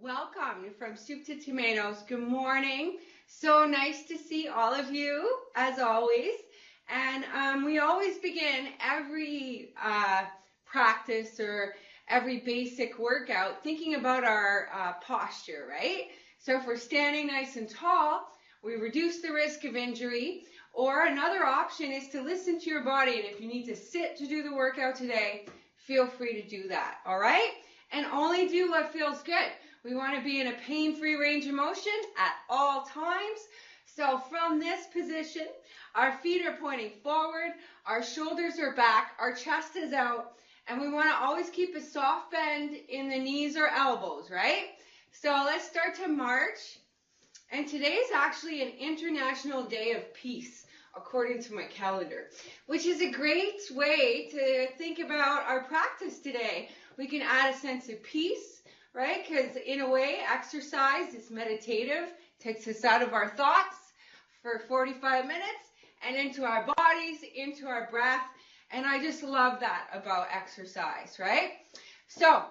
Welcome from Soup to Tomatoes. Good morning. So nice to see all of you, as always. And we always begin every practice or every basic workout thinking about our posture, right? So if we're standing nice and tall, we reduce the risk of injury. Or another option is to listen to your body. And if you need to sit to do the workout today, feel free to do that, all right? And only do what feels good. We want to be in a pain-free range of motion at all times. So from this position, our feet are pointing forward, our shoulders are back, our chest is out, and we want to always keep a soft bend in the knees or elbows, right? So let's start to march. And today is actually an International Day of Peace, according to my calendar, which is a great way to think about our practice today. We can add a sense of peace, right? Because in a way, exercise is meditative, takes us out of our thoughts for 45 minutes and into our bodies, into our breath. And I just love that about exercise, right? So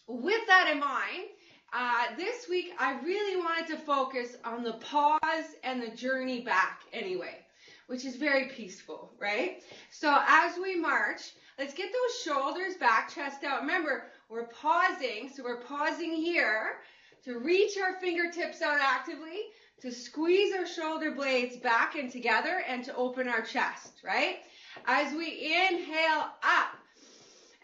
with that in mind, this week I really wanted to focus on the pause and the journey back anyway, which is very peaceful, right? So as we march, let's get those shoulders back, chest out. Remember, we're pausing, so we're pausing here to reach our fingertips out actively, to squeeze our shoulder blades back and together, and to open our chest, right? As we inhale up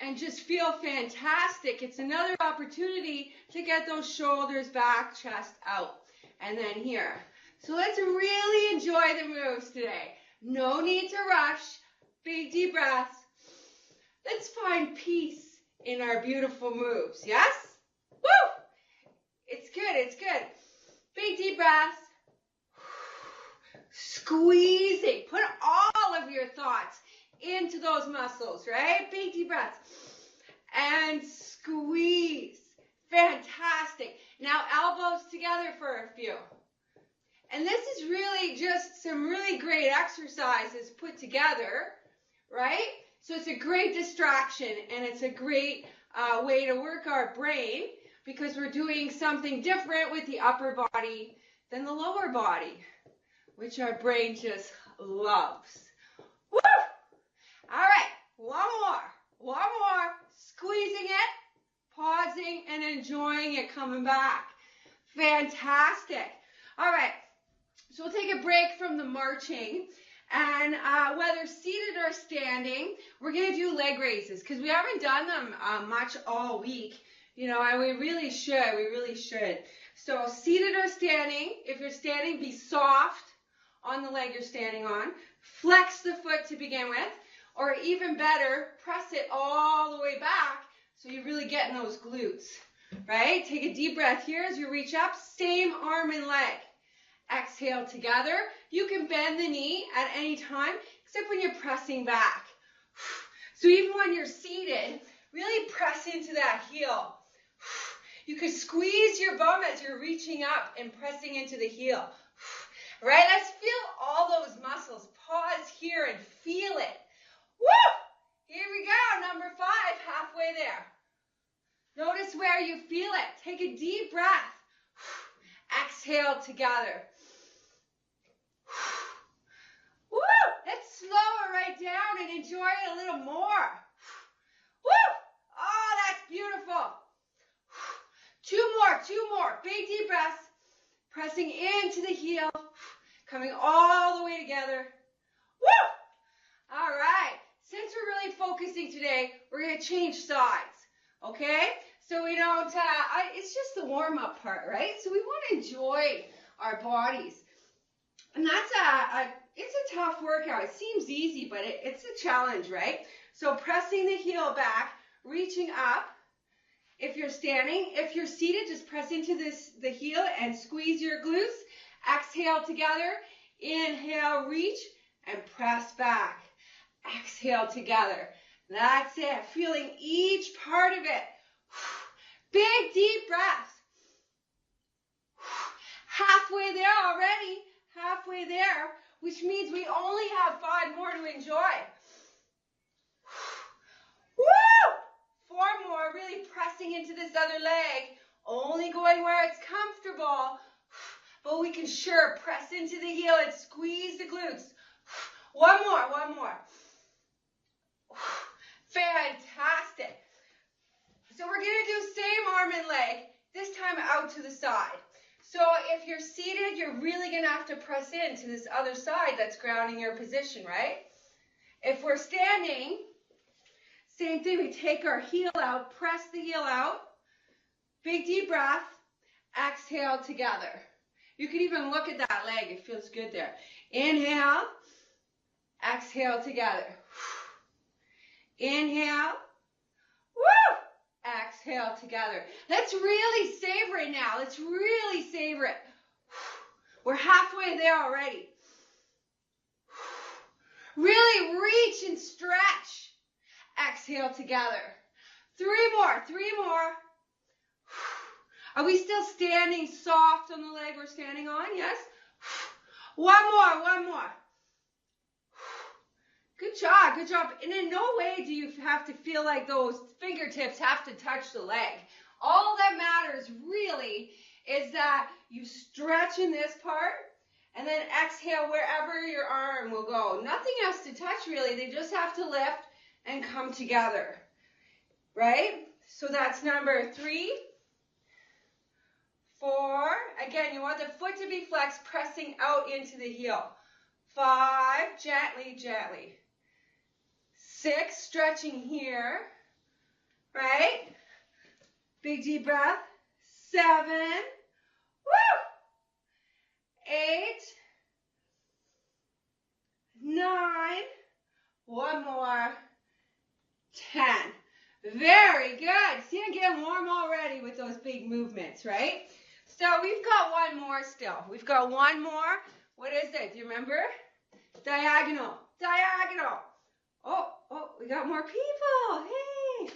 and just feel fantastic, it's another opportunity to get those shoulders back, chest out, and then here. So let's really enjoy the moves today. No need to rush. Big deep breaths. Let's find peace in our beautiful moves. Yes? Woo! It's good. It's good. Big deep breaths. Squeezing. Put all of your thoughts into those muscles, right? Big deep breaths. And squeeze. Fantastic. Now elbows together for a few. And this is really just some really great exercises put together, right? So it's a great distraction, and it's a great way to work our brain because we're doing something different with the upper body than the lower body, which our brain just loves. Woo! All right, one more. Squeezing it, pausing, and enjoying it coming back. Fantastic. All right. So we'll take a break from the marching, and whether seated or standing, we're going to do leg raises because we haven't done them much all week, you know, and we really should. So seated or standing, if you're standing, be soft on the leg you're standing on. Flex the foot to begin with, or even better, press it all the way back so you're really getting those glutes, right? Take a deep breath here as you reach up, same arm and leg. Exhale together. You can bend the knee at any time, except when you're pressing back. So even when you're seated, really press into that heel. You could squeeze your bum as you're reaching up and pressing into the heel. Right? Let's feel all those muscles. Pause here and feel it. Woo! Here we go. Number 5, halfway there. Notice where you feel it. Take a deep breath. Exhale together. Woo! Let's slow it right down and enjoy it a little more. Woo! Oh, that's beautiful. Two more. Big deep breaths. Pressing into the heel. Coming all the way together. Woo! All right. Since we're really focusing today, we're going to change sides. Okay? So we don't, it's just the warm-up part, right? So we want to enjoy our bodies. And that's it's a tough workout. It seems easy, but it's a challenge, right? So pressing the heel back, reaching up. If you're standing, if you're seated, just press into the heel and squeeze your glutes. Exhale together. Inhale, reach, and press back. Exhale together. That's it. Feeling each part of it. Big deep breaths. Halfway there already. Halfway there, which means we only have 5 more to enjoy. Woo! 4 more, really pressing into this other leg Only going where it's comfortable, but we can sure press into the heel and squeeze the glutes. One more, one more. Fantastic. So we're going to do same arm and leg, this time out to the side. So if you're seated, you're really going to have to press into this other side that's grounding your position, right? If we're standing, same thing, we take our heel out, press the heel out, big deep breath, exhale together. You can even look at that leg, it feels good there. Inhale, exhale together. Inhale, woo! Exhale together. Let's really savor it now. Let's really savor it. We're halfway there already. Really reach and stretch. Exhale together. Three more, three more. Are we still standing soft on the leg we're standing on? Yes? One more, one more. Good job, good job. And in no way do you have to feel like those fingertips have to touch the leg. All that matters really is that you stretch in this part and then exhale wherever your arm will go. Nothing has to touch really. They just have to lift and come together. Right? So that's number 3. 4. Again, you want the foot to be flexed, pressing out into the heel. 5. Gently, gently. 6. Stretching here. Right? Big deep breath. 7. Woo! 8. 9. One more. 10. Very good. See, I'm getting warm already with those big movements, right? So we've got one more still. We've got one more. What is it? Do you remember? Diagonal. Diagonal. Oh, we got more people. Hey.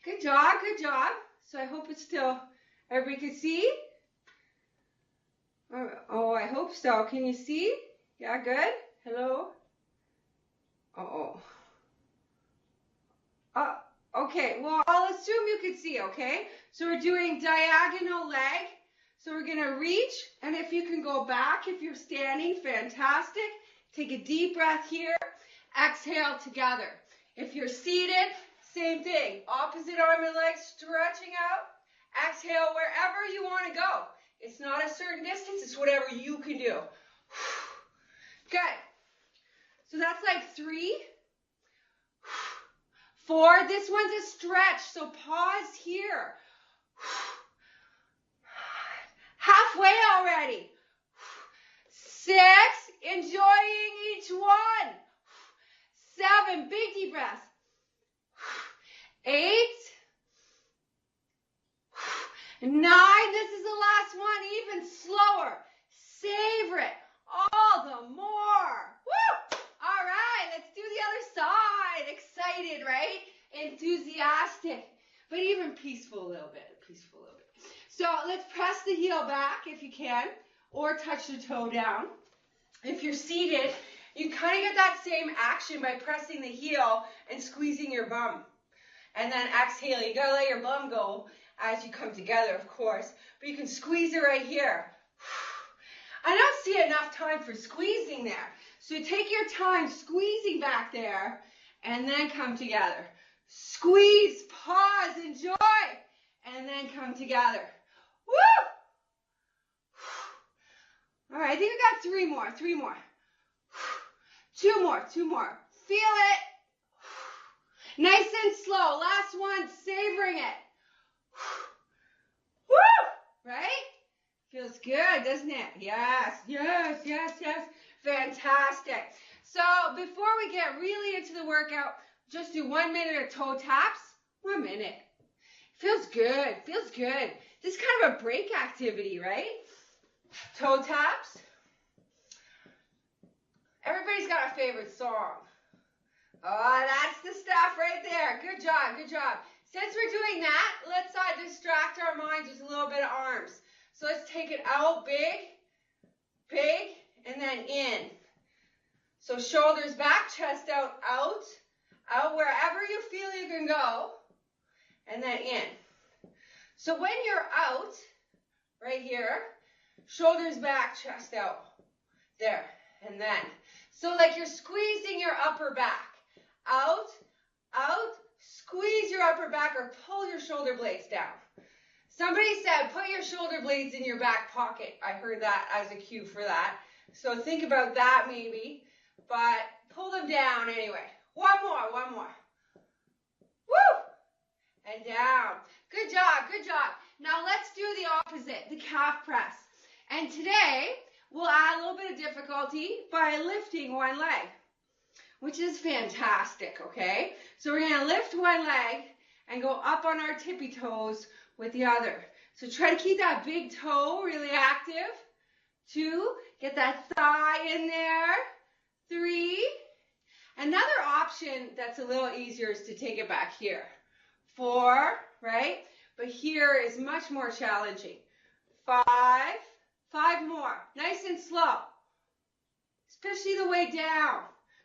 Good job, good job. So I hope it's still, everybody can see? Oh, I hope so. Can you see? Yeah, good. Hello? Okay, well, I'll assume you can see, okay? So we're doing diagonal leg. So we're going to reach, and if you can go back, if you're standing, fantastic. Take a deep breath here. Exhale together. If you're seated, same thing. Opposite arm and leg stretching out. Exhale wherever you want to go. It's not a certain distance. It's whatever you can do. Good. So that's like 3. 4. This one's a stretch, so pause here. Halfway already. 6. Enjoying each one. 7. Big deep breath. 8. 9. This is the last one. Even slower. Savor it. All the more. Woo! All right, let's do the other side. Excited, right? Enthusiastic, but even peaceful a little bit. Peaceful a little bit. So let's press the heel back if you can, or touch the toe down. If you're seated, you kind of get that same action by pressing the heel and squeezing your bum. And then exhale. You got to let your bum go as you come together, of course. But you can squeeze it right here. I don't see enough time for squeezing there. So take your time squeezing back there and then come together. Squeeze, pause, enjoy, and then come together. Woo! All right, I think we got 3 more, 3 more. 2 more, 2 more. Feel it. Nice and slow. Last one, savoring it. Woo! Right? Feels good, doesn't it? Yes, yes, yes, yes. Fantastic. So before we get really into the workout, just do 1 minute of toe taps. 1 minute. Feels good. Feels good. This is kind of a break activity, right? Toe taps. Everybody's got a favorite song. Oh, that's the stuff right there. Good job. Good job. Since we're doing that, let's distract our minds with a little bit of arms. So let's take it out big, big, and then in. So shoulders back, chest out, out, out, wherever you feel you can go, and then in. So when you're out, right here. Shoulders back, chest out. There. And then. So like you're squeezing your upper back. Out, out, squeeze your upper back or pull your shoulder blades down. Somebody said put your shoulder blades in your back pocket. I heard that as a cue for that. So think about that maybe. But pull them down anyway. One more, one more. Woo! And down. Good job, good job. Now let's do the opposite, the calf press. And today, we'll add a little bit of difficulty by lifting one leg, which is fantastic, okay? So we're going to lift one leg and go up on our tippy toes with the other. So try to keep that big toe really active. 2, get that thigh in there. 3. Another option that's a little easier is to take it back here. 4, right? But here is much more challenging. 5. 5 more. Nice and slow. Especially the way down.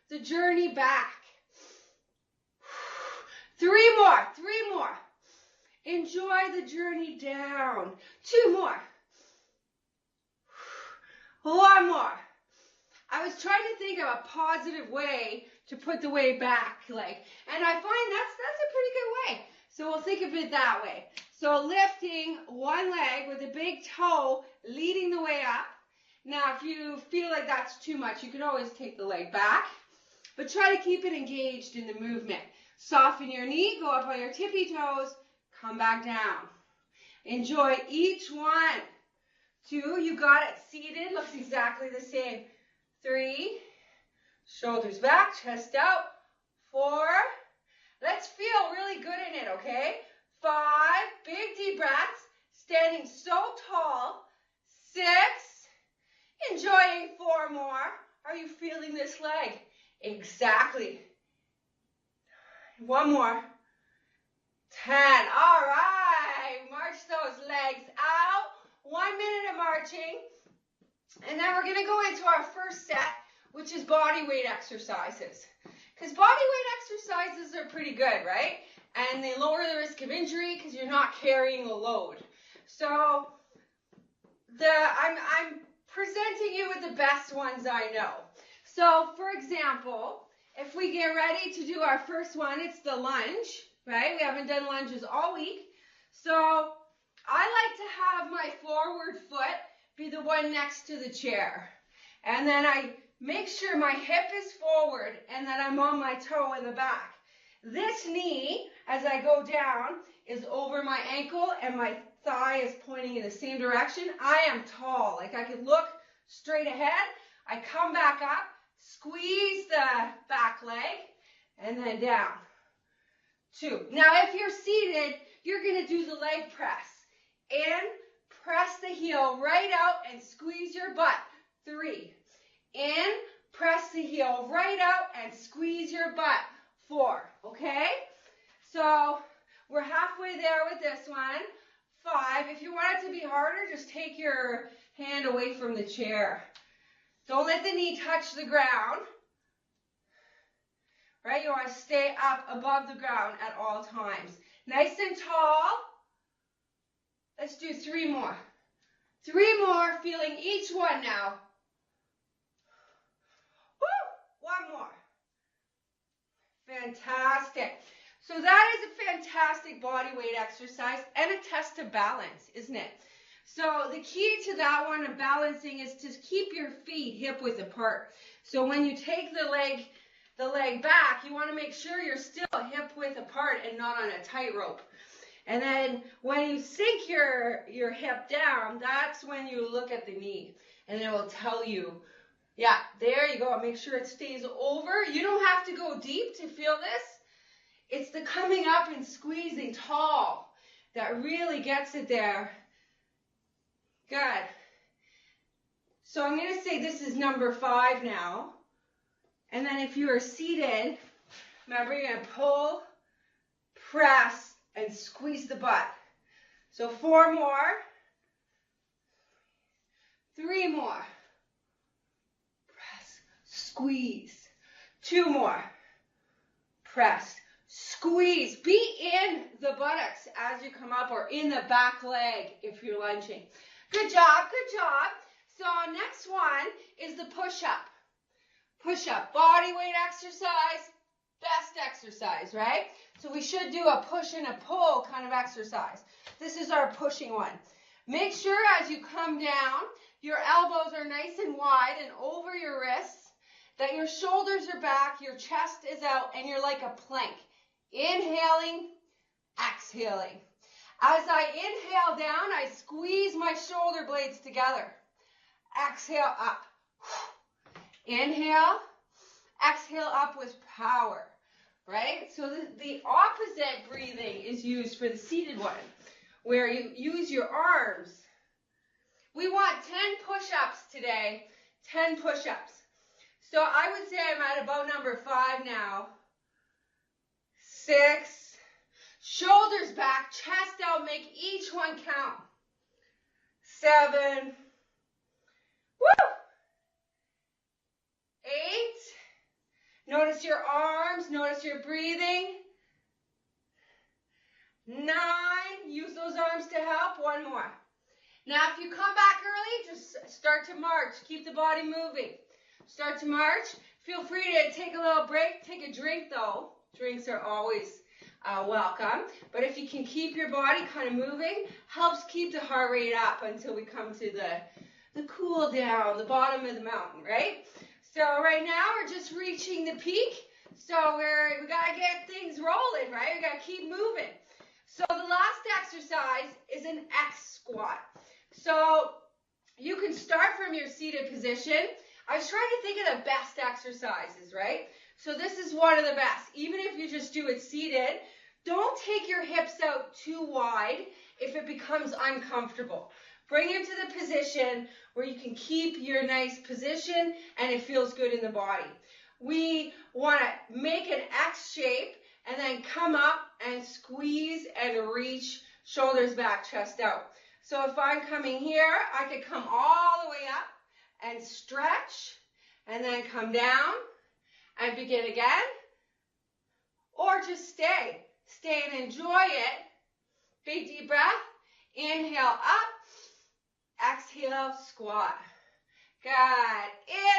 The journey back. 3 more. 3 more. Enjoy the journey down. 2 more. 1 more. I was trying to think of a positive way to put the weight back, and I find that's a pretty good way. So we'll think of it that way. So lifting one leg with a big toe leading the way up. Now, if you feel like that's too much, you can always take the leg back, but try to keep it engaged in the movement. Soften your knee, go up on your tippy toes, come back down. Enjoy each one. 2, you got it. Seated, looks exactly the same. 3, shoulders back, chest out. 4, let's feel really good in it, okay? 5, big deep breaths, standing so tall. 6, enjoying 4 more. Are you feeling this leg? Exactly. 1 more. 10, all right. March those legs out. 1 minute of marching. And then we're going to go into our first set, which is body weight exercises. Because body weight exercises are pretty good, right? And they lower the risk of injury because you're not carrying a load. So I'm presenting you with the best ones I know. So for example, if we get ready to do our first one, it's the lunge, right? We haven't done lunges all week. So I like to have my forward foot be the one next to the chair. And then I make sure my hip is forward and that I'm on my toe in the back. This knee, as I go down, is over my ankle and my thigh is pointing in the same direction. I am tall. Like I could look straight ahead. I come back up, squeeze the back leg, and then down. 2. Now if you're seated, you're going to do the leg press. In, press the heel right out and squeeze your butt. 3. In, press the heel right out and squeeze your butt. 4. Okay? So we're halfway there with this one. 5. If you want it to be harder, just take your hand away from the chair. Don't let the knee touch the ground. Right? You want to stay up above the ground at all times. Nice and tall. Let's do 3 more. 3 more, feeling each one now. Woo! 1 more. Fantastic. So that is a fantastic body weight exercise and a test of balance, isn't it? So the key to that one of balancing is to keep your feet hip width apart. So when you take the leg back, you want to make sure you're still hip width apart and not on a tightrope. And then when you sink your hip down, that's when you look at the knee. And it will tell you, yeah, there you go. Make sure it stays over. You don't have to go deep to feel this. It's the coming up and squeezing tall that really gets it there. Good. So I'm going to say this is number 5 now. And then if you are seated, remember you're going to pull, press, and squeeze the butt. So 4 more. 3 more. Press, squeeze. 2 more. Press, squeeze. Be in the buttocks as you come up or in the back leg if you're lunging. Good job, good job. So next one is the push-up. Push-up, body weight exercise, best exercise, right? So we should do a push and a pull kind of exercise. This is our pushing one. Make sure as you come down, your elbows are nice and wide and over your wrists, that your shoulders are back, your chest is out, and you're like a plank. Inhaling, exhaling. As I inhale down, I squeeze my shoulder blades together. Exhale up. Inhale, exhale up with power, right? So the opposite breathing is used for the seated one, where you use your arms. We want 10 push-ups today, 10 push-ups. So I would say I'm at about number 5 now. 6, shoulders back, chest out, make each one count. 7, woo! 8, notice your arms, notice your breathing. 9, use those arms to help. 1 more. Now if you come back early, just start to march. Keep the body moving. Start to march. Feel free to take a little break. Take a drink though. Drinks are always welcome. But if you can keep your body kind of moving, helps keep the heart rate up until we come to the cool down, the bottom of the mountain, right? So right now we're just reaching the peak. So we got to get things rolling, right? We got to keep moving. So the last exercise is an X squat. So you can start from your seated position. I was trying to think of the best exercises, right? So this is one of the best. Even if you just do it seated, don't take your hips out too wide if it becomes uncomfortable. Bring it to the position where you can keep your nice position and it feels good in the body. We want to make an X shape and then come up and squeeze and reach, shoulders back, chest out. So if I'm coming here, I could come all the way up and stretch and then come down and begin again. Or just stay and enjoy it. Big deep breath. Inhale up. Exhale, squat. Good.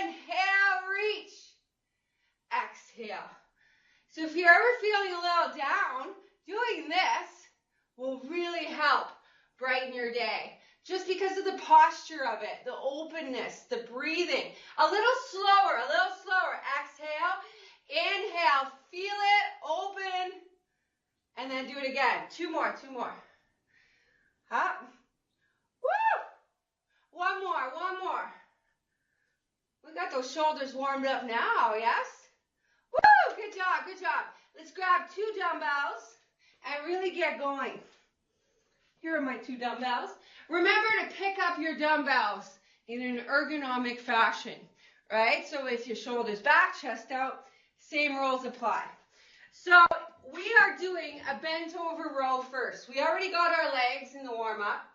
Inhale, reach. Exhale. So if you're ever feeling a little down, doing this will really help brighten your day. Just because of the posture of it, the openness, the breathing. A little slower, a little slower. Exhale, inhale, feel it, open, and then do it again. 2 more, 2 more. Up. Woo! 1 more, 1 more. We got those shoulders warmed up now, yes? Woo! Good job, good job. Let's grab 2 dumbbells and really get going. Here are my 2 dumbbells. Remember to pick up your dumbbells in an ergonomic fashion, right? So with your shoulders back, chest out, same rules apply. So we are doing a bent over row first. We already got our legs in the warm-up.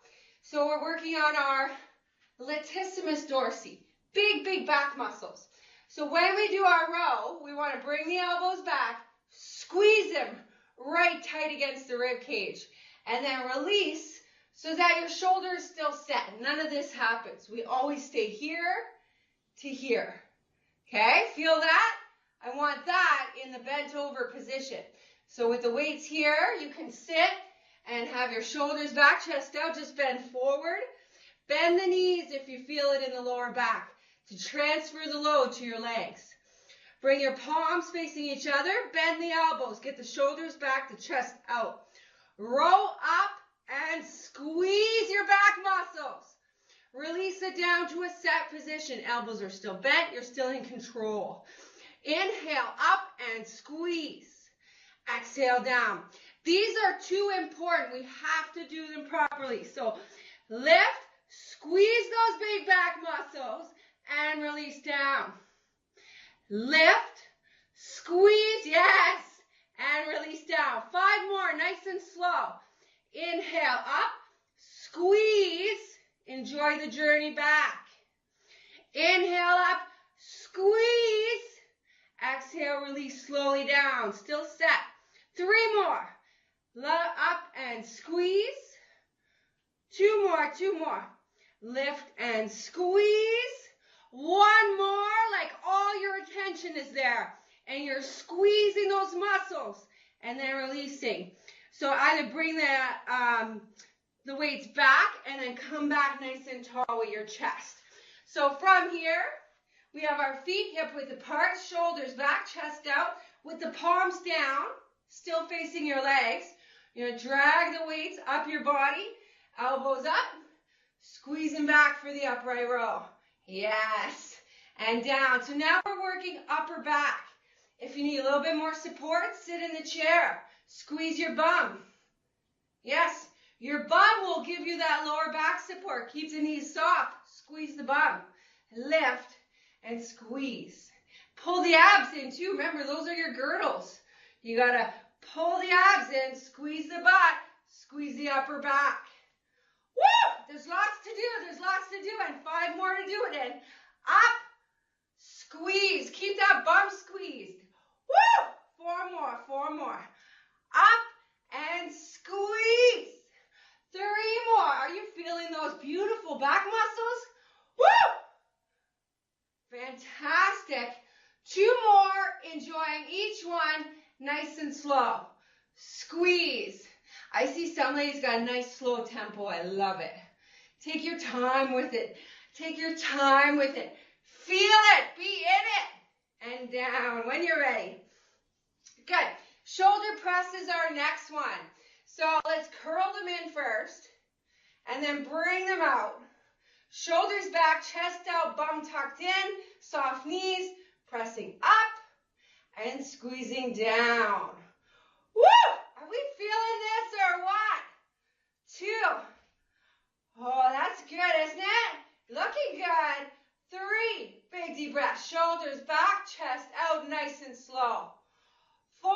So we're working on our latissimus dorsi, big back muscles. So when we do our row, we want to bring the elbows back, squeeze them right tight against the rib cage, and then release so that your shoulder is still set. None of this happens. We always stay here to here. Okay, feel that? I want that in the bent over position. So with the weights here, you can sit and have your shoulders back, chest out, just bend forward. Bend the knees if you feel it in the lower back to transfer the load to your legs. Bring your palms facing each other, bend the elbows, get the shoulders back, the chest out. Roll up and squeeze your back muscles. Release it down to a set position. Elbows are still bent, you're still in control. Inhale up and squeeze. Exhale down. These are too important. We have to do them properly. So lift, squeeze those big back muscles, and release down. Lift, squeeze, yes, and release down. 5 more, nice and slow. Inhale up, squeeze, enjoy the journey back. Inhale up, squeeze, exhale, release slowly down, still set. 3 more, up and squeeze. 2 more, 2 more. lift and squeeze. One more, like all your attention is there, and you're squeezing those muscles, and then releasing. So either bring the weights back, and then come back nice and tall with your chest. So from here, we have our feet hip width apart, shoulders back, chest out, with the palms down, still facing your legs. You're going to drag the weights up your body, elbows up, squeezing back for the upright row. Yes, and down. So now we're working upper back. If you need a little bit more support, sit in the chair. Squeeze your bum. Yes, your bum will give you that lower back support. Keep the knees soft. Squeeze the bum. Lift and squeeze. Pull the abs in too. Remember, those are your girdles. You got to pull the abs in, squeeze the butt, squeeze the upper back. Woo! There's lots to do. There's lots to do, and 5 more to do it in. Up, squeeze. Keep that bum squeezed. Woo! 4 more, 4 more. Up and squeeze. 3 more. Are you feeling those beautiful back muscles? Woo! Fantastic. 2 more, enjoying each one, nice and slow. Squeeze. I see some ladies got a nice slow tempo. I love it. Take your time with it. Take your time with it. Feel it. Be in it. And down when you're ready. Good. Shoulder presses are next one. So let's curl them in first, and then bring them out. Shoulders back, chest out, bum tucked in, soft knees, pressing up, and squeezing down. Woo! Are we feeling this or what? 2. Oh, that's good, isn't it? Looking good. 3. Big deep breath. Shoulders back, chest out, nice and slow. 4.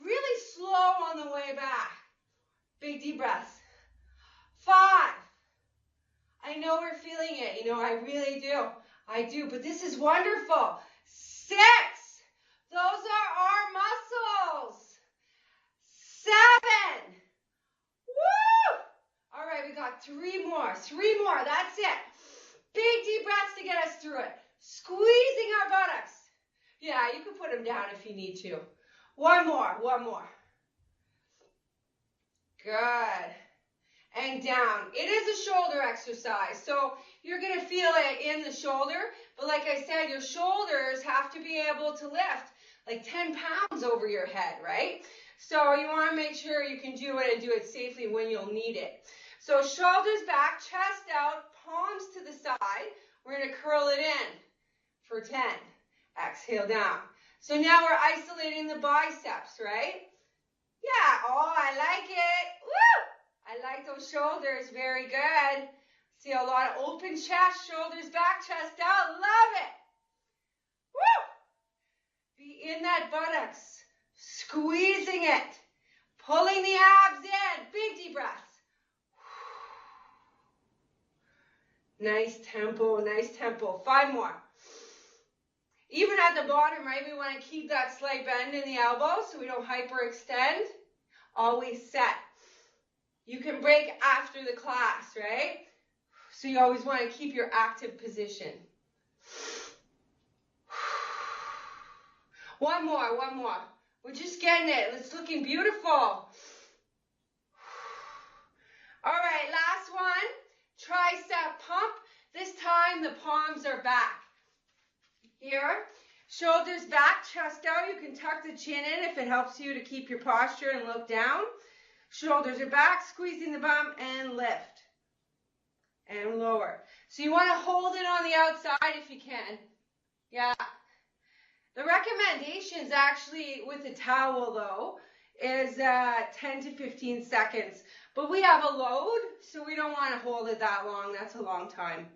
Really slow on the way back. Big deep breaths. 5. I know we're feeling it. You know, I really do. I do, but this is wonderful. 6. Those are our muscles. 7. Woo! All right, we got 3 more. 3 more. That's it. Big deep breaths to get us through it. Squeezing our buttocks. Yeah, you can put them down if you need to. 1 more. 1 more. Good. And down. It is a shoulder exercise, so you're going to feel it in the shoulder, but like I said, your shoulders have to be able to lift like 10 pounds over your head, right? So you want to make sure you can do it and do it safely when you'll need it. So shoulders back, chest out, palms to the side. We're going to curl it in for 10. Exhale down. So now we're isolating the biceps, right? Yeah, oh, I like it. Woo! I like those shoulders, very good. See a lot of open chest, shoulders back, chest out, love it. Woo! Be in that buttocks, squeezing it, pulling the abs in, big deep breaths. Nice tempo, nice tempo. 5 more. Even at the bottom, right, we want to keep that slight bend in the elbow so we don't hyperextend. Always set. You can break after the class, right? So you always want to keep your active position. 1 more, 1 more. We're just getting it. It's looking beautiful. All right, last one. Tricep pump. This time the palms are back. Here, shoulders back, chest out. You can tuck the chin in if it helps you to keep your posture and look down. Shoulders are back, squeezing the bum, and lift. And lower. So you want to hold it on the outside if you can. Yeah. The recommendations actually with the towel, though, is 10 to 15 seconds. But we have a load, so we don't want to hold it that long. That's a long time.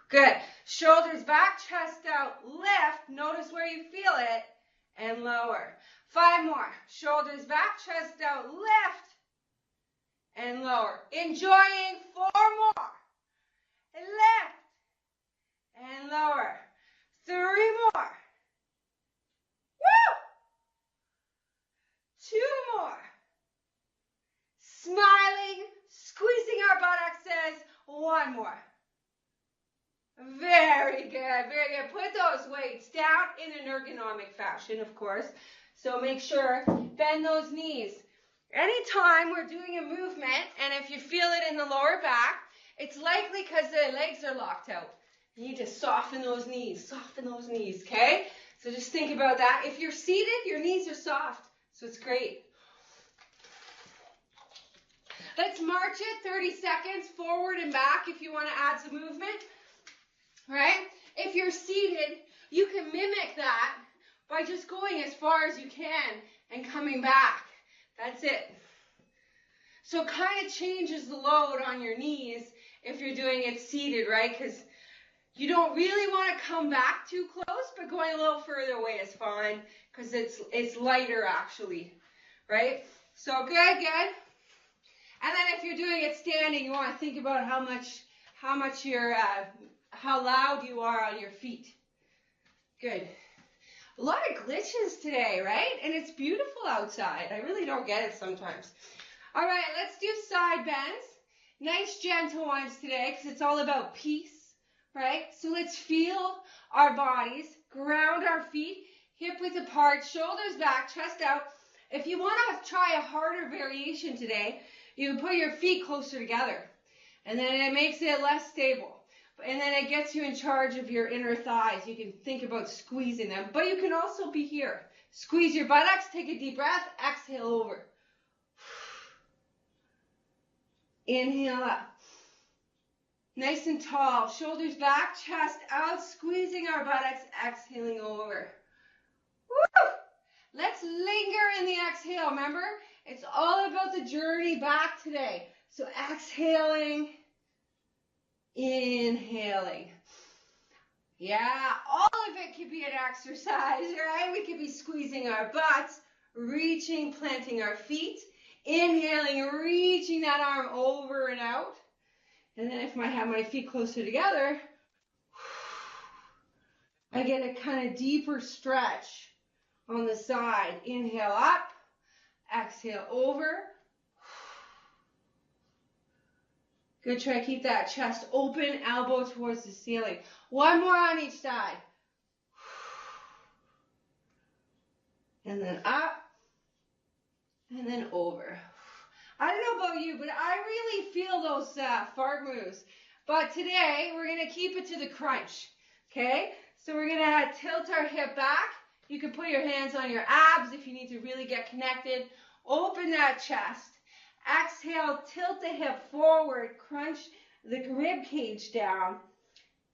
Good. Shoulders back, chest out, lift. Notice where you feel it, and lower. 5 more. Shoulders back, chest out, lift, and lower. Enjoying 4 more. Lift, and lower. 3 more. Woo! 2 more. Smiling, squeezing our buttocks. One more. Very good, very good. Put those weights down in an ergonomic fashion, of course. So make sure, bend those knees. Anytime we're doing a movement, and if you feel it in the lower back, it's likely because the legs are locked out. You need to soften those knees, okay? So just think about that. If you're seated, your knees are soft, so it's great. Let's march it 30 seconds forward and back if you want to add some movement, right? If you're seated, you can mimic that by just going as far as you can and coming back. That's it. So it kind of changes the load on your knees if you're doing it seated, right? Because you don't really want to come back too close, but going a little further away is fine because it's lighter actually, right? So good. And then if you're doing it standing, you want to think about how loud you are on your feet. Good. A lot of glitches today, right? And it's beautiful outside. I really don't get it sometimes. All right, let's do side bends. Nice gentle ones today because it's all about peace, right? So let's feel our bodies, ground our feet, hip width apart, shoulders back, chest out. If you want to try a harder variation today, you can put your feet closer together, and then it makes it less stable. And then it gets you in charge of your inner thighs. You can think about squeezing them, but you can also be here. Squeeze your buttocks, take a deep breath, exhale over. Inhale up. Nice and tall, shoulders back, chest out, squeezing our buttocks, exhaling over. Woo! Let's linger in the exhale, remember? It's all about the journey back today. So exhaling, inhaling. Yeah, all of it could be an exercise, right? We could be squeezing our butts, reaching, planting our feet, inhaling, reaching that arm over and out. And then if I have my feet closer together, I get a kind of deeper stretch on the side. Inhale up, exhale over. Good, try to keep that chest open, elbow towards the ceiling. One more on each side. And then up, and then over. I don't know about you, but I really feel those fart moves. But today, we're going to keep it to the crunch, okay? So we're going to tilt our hip back. You can put your hands on your abs if you need to really get connected. Open that chest. Exhale, tilt the hip forward, crunch the rib cage down,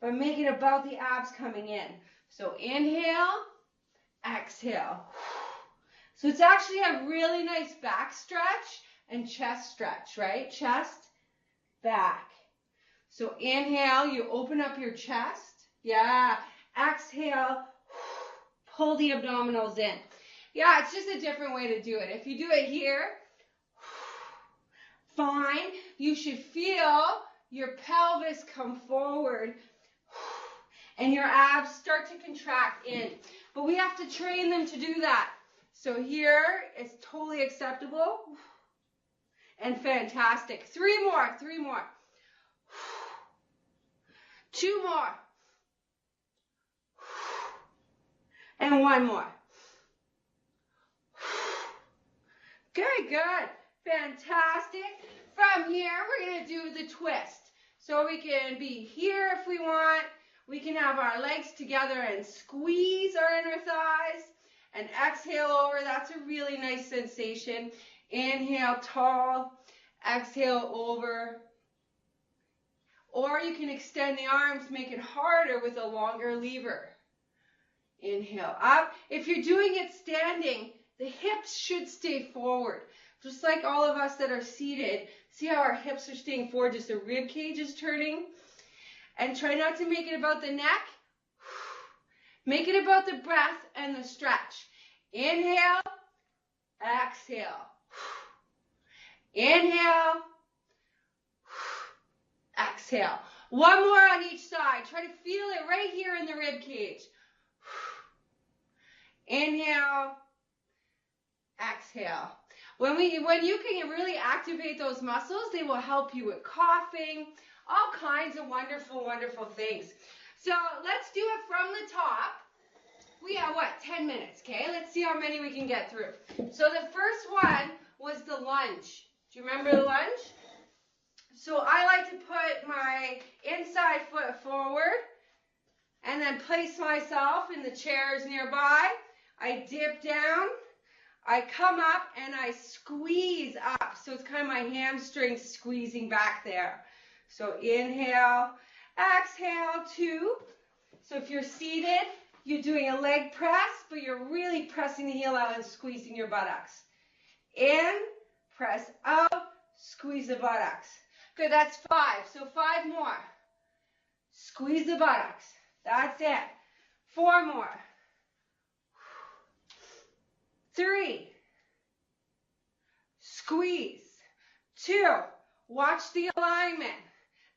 but make it about the abs coming in. So inhale, exhale. So it's actually a really nice back stretch and chest stretch, right? Chest, back. So inhale, you open up your chest. Yeah. Exhale, pull the abdominals in. Yeah, it's just a different way to do it. If you do it here, fine. You should feel your pelvis come forward and your abs start to contract in. But we have to train them to do that. So here, it's totally acceptable and fantastic. Three more. Two more. And one more. Good. Fantastic. From here, we're going to do the twist. So we can be here if we want. We can have our legs together and squeeze our inner thighs. And exhale over. That's a really nice sensation. Inhale, tall. Exhale over. Or you can extend the arms, make it harder with a longer lever. Inhale up. If you're doing it standing, the hips should stay forward. Just like all of us that are seated. See how our hips are staying forward, just the rib cage is turning. And try not to make it about the neck. Make it about the breath and the stretch. Inhale, exhale. Inhale, exhale. One more on each side. Try to feel it right here in the rib cage. Inhale, exhale. When you can really activate those muscles, they will help you with coughing, all kinds of wonderful, wonderful things. So let's do it from the top. We have, 10 minutes, okay? Let's see how many we can get through. So the first one was the lunge. Do you remember the lunge? So I like to put my inside foot forward and then place myself in the chairs nearby. I dip down, I come up, and I squeeze up. So it's kind of my hamstrings squeezing back there. So inhale, exhale, 2. So if you're seated, you're doing a leg press, but you're really pressing the heel out and squeezing your buttocks. In, press out, squeeze the buttocks. Good, that's 5. So 5 more. Squeeze the buttocks. That's it. 4 more. 3. Squeeze. 2. Watch the alignment.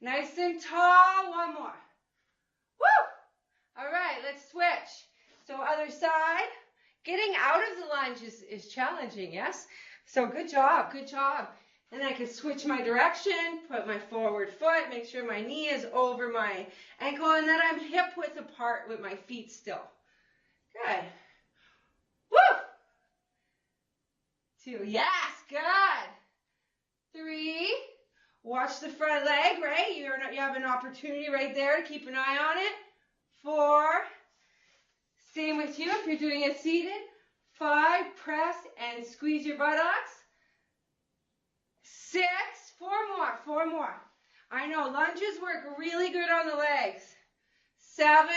Nice and tall. 1 more. Woo! All right, let's switch. So other side. Getting out of the lunge is challenging, yes? So good job, good job. And I can switch my direction, put my forward foot, make sure my knee is over my ankle, and then I'm hip width apart with my feet still. Good. Woo! 2, yes, good. 3, watch the front leg, right? You have an opportunity right there to keep an eye on it. 4, same with you if you're doing it seated. 5, press and squeeze your buttocks. 6, 4 more. I know lunges work really good on the legs. 7,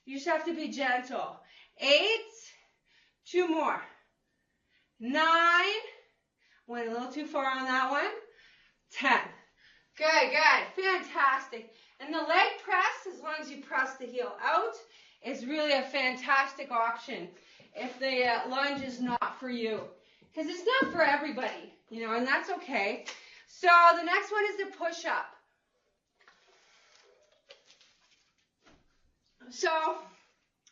you just have to be gentle. 8, 2 more. 9, went a little too far on that one. 10. Good, good, fantastic. And the leg press, as long as you press the heel out, is really a fantastic option if the lunge is not for you. Because it's not for everybody, you know, and that's okay. So the next one is the push-up. So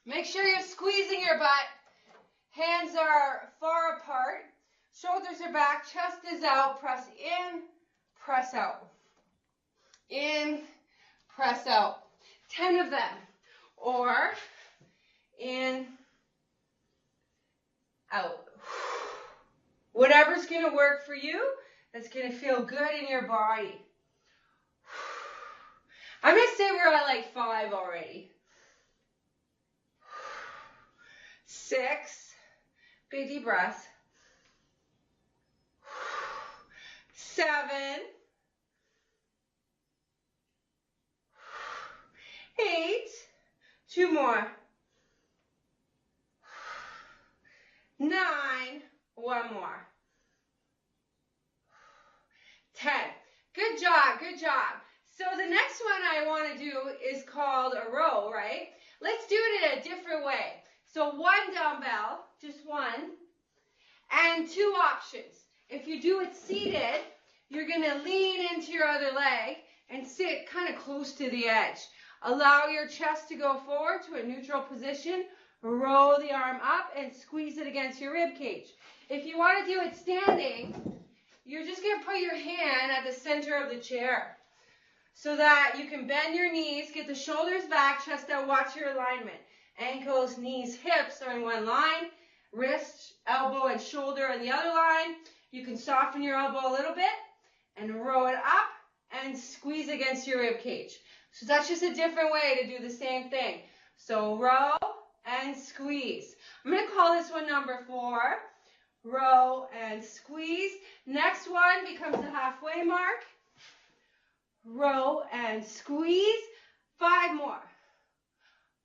make sure you're squeezing your butt. Hands are far apart. Shoulders are back. Chest is out. Press in, press out. In, press out. 10 of them. Or in, out. Whatever's going to work for you, that's going to feel good in your body. I'm going to say we're at like 5 already. 6, big deep breath. 7, 8, 2 more. 9, 1 more. 10. Good job, good job. So the next one I want to do is called a row, right? Let's do it in a different way. So 1 dumbbell, just 1, and 2 options. If you do it seated, you're going to lean into your other leg and sit kind of close to the edge. Allow your chest to go forward to a neutral position. Roll the arm up and squeeze it against your rib cage. If you want to do it standing, you're just going to put your hand at the center of the chair so that you can bend your knees, get the shoulders back, chest out, watch your alignment. Ankles, knees, hips are in one line. Wrist, elbow, and shoulder in the other line. You can soften your elbow a little bit and roll it up and squeeze against your rib cage. So that's just a different way to do the same thing. So row and squeeze. I'm going to call this one number 4. Row and squeeze. Next one becomes the halfway mark. Row and squeeze. 5 more.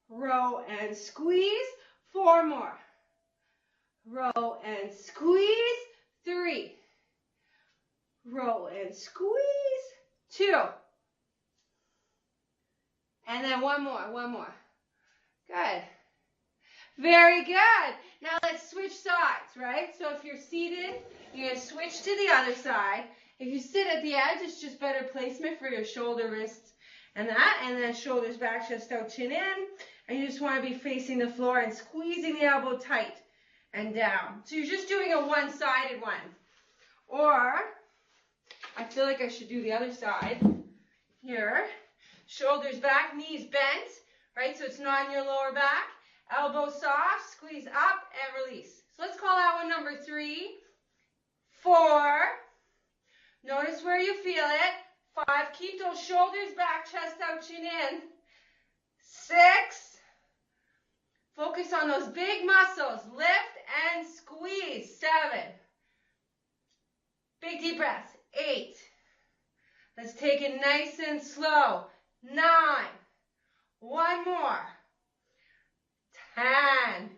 Row and squeeze. 4 more. Row and squeeze. 3. Row and squeeze. 2. And then 1 more. Good. Very good. Now let's switch sides, right? So if you're seated, you're going to switch to the other side. If you sit at the edge, it's just better placement for your shoulder, wrists, and that. And then shoulders back, chest out, chin in. And you just want to be facing the floor and squeezing the elbow tight and down. So you're just doing a one-sided one. Or, I feel like I should do the other side. Here, shoulders back, knees bent, right? So it's not in your lower back. Elbows soft, squeeze up and release. So let's call that one number 3, 4. Notice where you feel it. 5, keep those shoulders back, chest out, chin in. 6, focus on those big muscles. Lift and squeeze. 7, big deep breaths. 8, let's take it nice and slow. 9, one more. 10,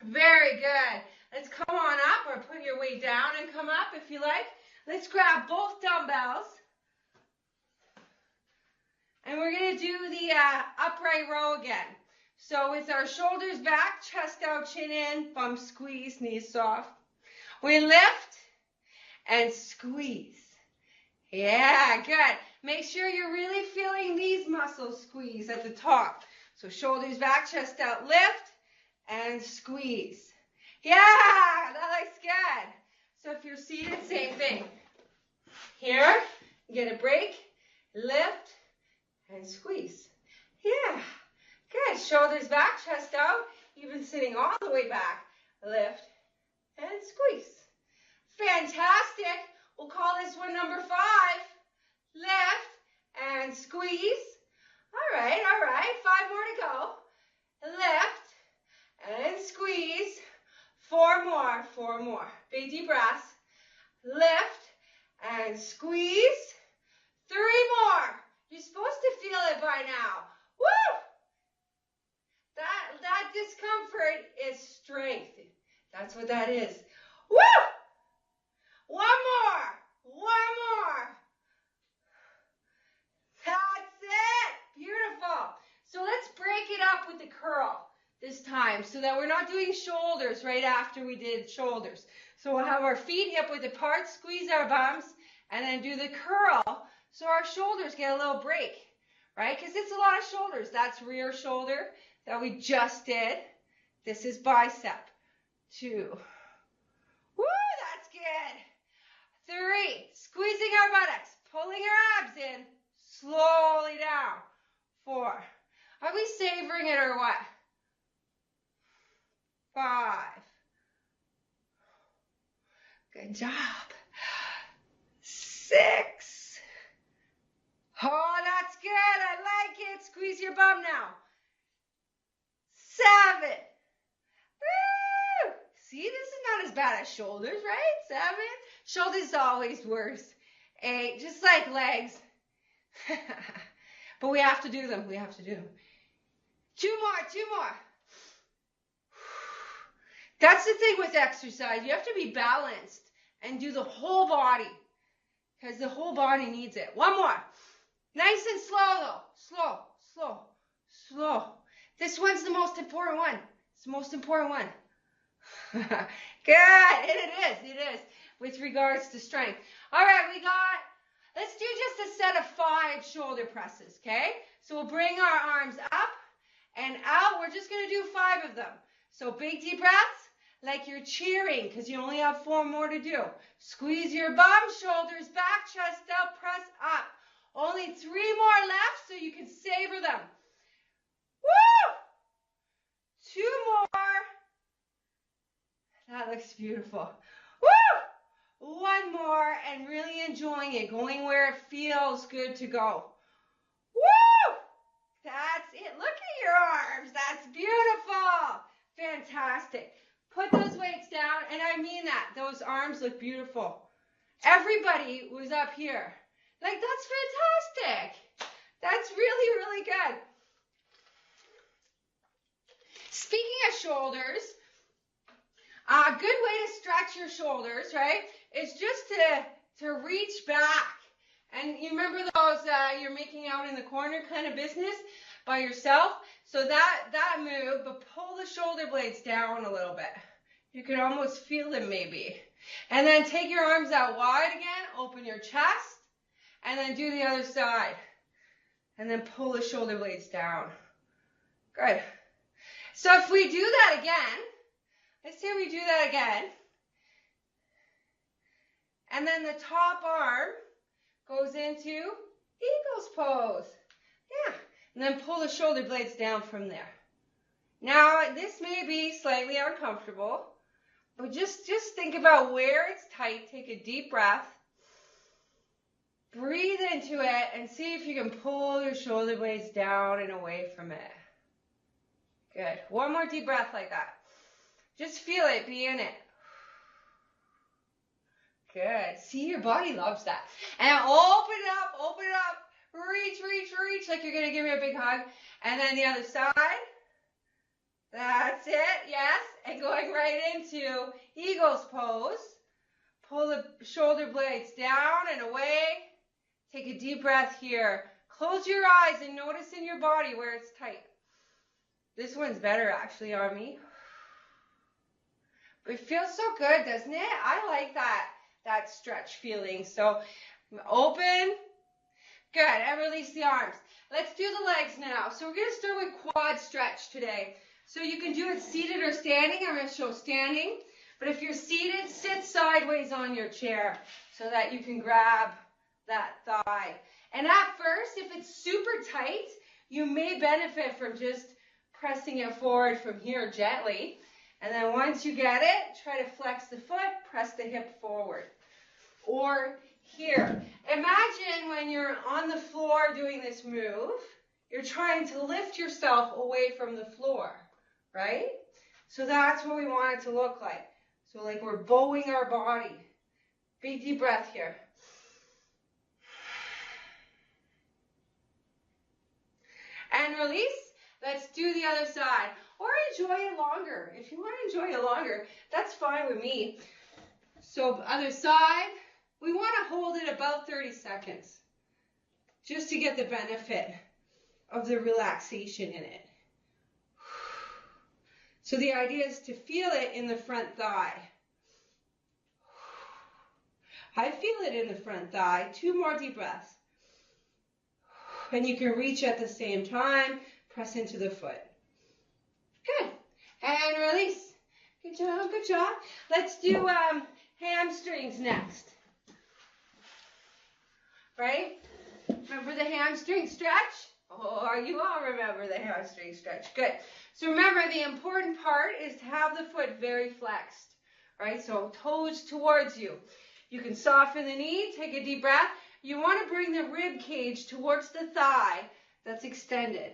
very good. Let's come on up, or put your weight down and come up if you like. Let's grab both dumbbells. And we're going to do the upright row again. So with our shoulders back, chest out, chin in, bum squeeze, knees soft. We lift and squeeze. Yeah, good. Make sure you're really feeling these muscles squeeze at the top. So shoulders back, chest out, lift and squeeze. Yeah, that looks good. So if you're seated, same thing. Here, get a break, lift, and squeeze. Yeah, good. Shoulders back, chest out, even sitting all the way back. Lift and squeeze. Fantastic. We'll call this one number 5. Lift and squeeze. All right. 5 more to go. Lift and squeeze. 4 more. Big deep breaths. Lift and squeeze. 3 more. You're supposed to feel it by now. Woo! That discomfort is strength. That's what that is. Woo! 1 more. That's it. Beautiful. So let's break it up with the curl this time so that we're not doing shoulders right after we did shoulders. So we'll have our feet hip width apart, squeeze our bums, and then do the curl so our shoulders get a little break, right? Because it's a lot of shoulders. That's rear shoulder that we just did. This is bicep. 2. Woo, that's good. 3, squeezing our buttocks, pulling our abs in, slowly down. 4. Are we savoring it or what? 5. Good job. 6. Oh, that's good. I like it. Squeeze your bum now. 7. Woo! See, this is not as bad as shoulders, right? 7. Shoulders is always worse. 8, just like legs. But we have to do them. 2 more. That's the thing with exercise. You have to be balanced and do the whole body because the whole body needs it. 1 more. Nice and slow though. Slow. This one's the most important one. It's the most important one. Good. It is with regards to strength. All right, let's do just a set of 5 shoulder presses, okay? So we'll bring our arms up and out. We're just going to do 5 of them. So big deep breaths like you're cheering because you only have 4 more to do. Squeeze your bum, shoulders back, chest out, press up. Only 3 more left so you can savor them. Woo! 2 more. That looks beautiful. Woo! 1 more and really enjoying it, going where it feels good to go. Woo! That's it. Look at your arms. That's beautiful. Fantastic. Put those weights down, and I mean that. Those arms look beautiful. Everybody was up here. Like, that's fantastic. That's really, really good. Speaking of shoulders, a good way to stretch your shoulders, right, is just to reach back. And you remember those you're making out in the corner kind of business by yourself? So that move, but pull the shoulder blades down a little bit. You can almost feel them maybe. And then take your arms out wide again, open your chest, and then do the other side. And then pull the shoulder blades down. Good. So if we do that again, Let's say we do that again. And then the top arm goes into eagle's pose. Yeah. And then pull the shoulder blades down from there. Now, this may be slightly uncomfortable, but just think about where it's tight. Take a deep breath. Breathe into it and see if you can pull your shoulder blades down and away from it. Good. One more deep breath like that. Just feel it. Be in it. Good. See, your body loves that. And open it up. Open it up. Reach, reach, reach like you're going to give me a big hug. And then the other side. That's it. Yes. And going right into eagle's pose. Pull the shoulder blades down and away. Take a deep breath here. Close your eyes and notice in your body where it's tight. This one's better actually on me. But it feels so good, doesn't it? I like that stretch feeling. So open. Good. And release the arms. Let's do the legs now. So we're going to start with quad stretch today. So you can do it seated or standing. I'm going to show standing. But if you're seated, sit sideways on your chair so that you can grab that thigh. And at first, if it's super tight, you may benefit from just pressing it forward from here gently. And then once you get it, try to flex the foot, press the hip forward. Or here. Imagine when you're on the floor doing this move, you're trying to lift yourself away from the floor, right? So that's what we want it to look like. So like we're bowing our body. Big deep breath here. And release. Let's do the other side. Or enjoy it longer. If you want to enjoy it longer, that's fine with me. So other side. We want to hold it about 30 seconds. Just to get the benefit of the relaxation in it. So the idea is to feel it in the front thigh. I feel it in the front thigh. 2 more deep breaths. And you can reach at the same time. Press into the foot. Good. And release. Good job, good job. Let's do hamstrings next. Right? Remember the hamstring stretch? Oh, you all remember the hamstring stretch. Good. So remember, the important part is to have the foot very flexed. Right? So toes towards you. You can soften the knee. Take a deep breath. You want to bring the rib cage towards the thigh that's extended.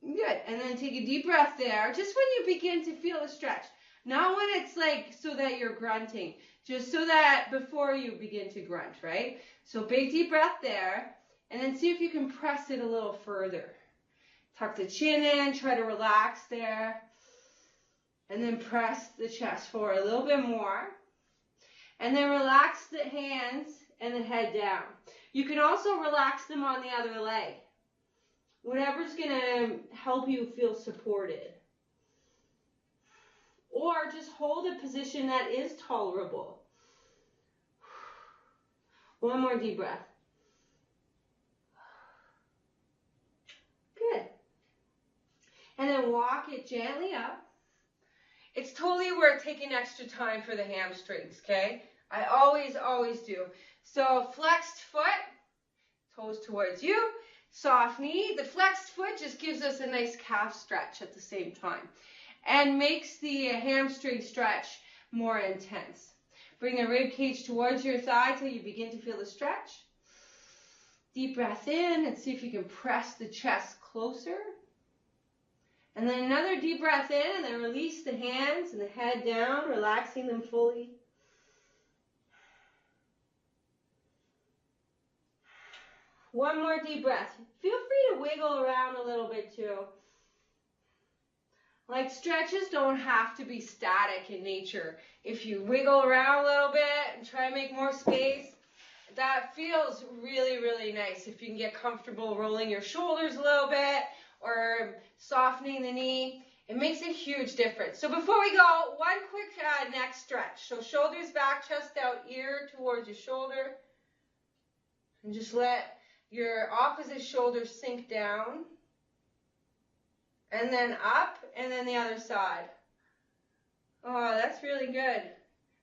Good. And then take a deep breath there. Just when you begin to feel a stretch. Not when it's like so that you're grunting. Just so that before you begin to grunt, right? So big deep breath there. And then see if you can press it a little further. Tuck the chin in. Try to relax there. And then press the chest forward a little bit more. And then relax the hands and the head down. You can also relax them on the other leg. Whatever's going to help you feel supported. Or just hold a position that is tolerable. One more deep breath. Good. And then walk it gently up. It's totally worth taking extra time for the hamstrings, okay? I always do. So flexed foot, toes towards you. Soft knee. The flexed foot just gives us a nice calf stretch at the same time and makes the hamstring stretch more intense. Bring the rib cage towards your thigh till you begin to feel the stretch. Deep breath in and see if you can press the chest closer. And then another deep breath in and then release the hands and the head down, relaxing them fully. One more deep breath. Feel free to wiggle around a little bit too. Like stretches don't have to be static in nature. If you wiggle around a little bit and try to make more space, that feels really, really nice. If you can get comfortable rolling your shoulders a little bit or softening the knee, it makes a huge difference. So before we go, one quick neck stretch. So shoulders back, chest out, ear towards your shoulder. And just let your opposite shoulder sink down. And then up, and then the other side. Oh, that's really good.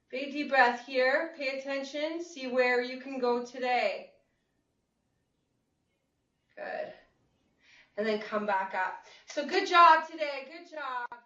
Big deep breath here. Pay attention. See where you can go today. Good. And then come back up. So good job today. Good job.